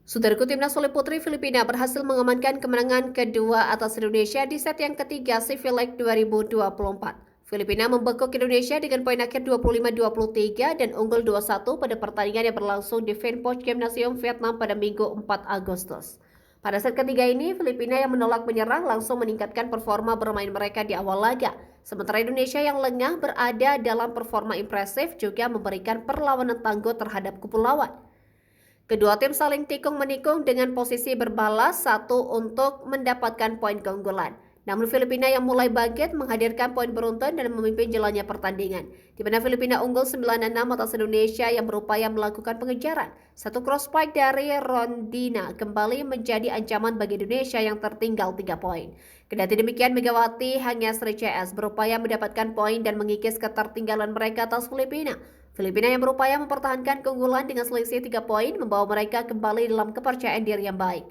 Saudaraku, timnas voli putri Filipina berhasil mengamankan kemenangan kedua atas Indonesia di set yang ketiga Civil League 2024. Filipina membekuk Indonesia dengan poin akhir 25-23 dan unggul 2-1 pada pertandingan yang berlangsung di Van Poch Gymnasium Vietnam pada Minggu 4 Agustus. Pada set ketiga ini, Filipina yang menolak menyerang langsung meningkatkan performa bermain mereka di awal laga. Sementara Indonesia yang lengah berada dalam performa impresif juga memberikan perlawanan tangguh terhadap kupu lawan. Kedua tim saling tikung-menikung dengan posisi berbalas satu untuk mendapatkan poin keunggulan. Namun Filipina yang mulai bangkit menghadirkan poin beruntun dan memimpin jalannya pertandingan. Di mana Filipina unggul 9-6 atas Indonesia yang berupaya melakukan pengejaran. Satu cross spike dari Rondina kembali menjadi ancaman bagi Indonesia yang tertinggal 3 poin. Kendati demikian, Megawati Hangestri CS berupaya mendapatkan poin dan mengikis ketertinggalan mereka atas Filipina. Filipina yang berupaya mempertahankan keunggulan dengan selisih 3 poin membawa mereka kembali dalam kepercayaan diri yang baik.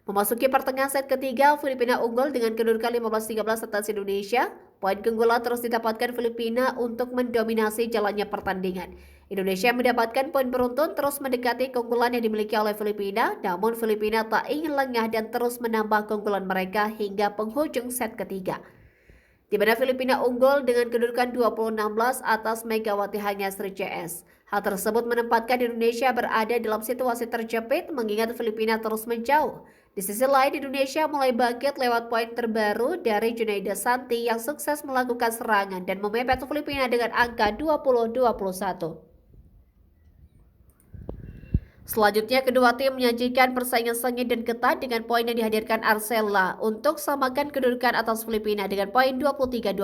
Memasuki pertengahan set ketiga, Filipina unggul dengan kedudukan 15-13 atas Indonesia. Poin keunggulan terus didapatkan Filipina untuk mendominasi jalannya pertandingan. Indonesia mendapatkan poin beruntun terus mendekati keunggulan yang dimiliki oleh Filipina, namun Filipina tak ingin lengah dan terus menambah keunggulan mereka hingga penghujung set ketiga, di mana Filipina unggul dengan kedudukan 20-16 atas Megawati Hangestri CS. Hal tersebut menempatkan Indonesia berada dalam situasi terjepit mengingat Filipina terus menjauh. Di sisi lain, Indonesia mulai bangkit lewat poin terbaru dari Junaida Santi yang sukses melakukan serangan dan memepet Filipina dengan angka 20-21. Selanjutnya, kedua tim menyajikan persaingan sengit dan ketat dengan poin yang dihadirkan Arcella untuk samakan kedudukan atas Filipina dengan poin 23-23.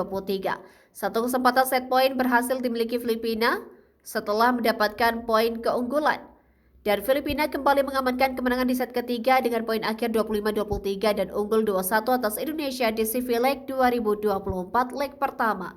Satu kesempatan set poin berhasil dimiliki Filipina setelah mendapatkan poin keunggulan. Dan Filipina kembali mengamankan kemenangan di set ketiga dengan poin akhir 25-23 dan unggul 2-1 atas Indonesia di Civil League 2024 leg pertama.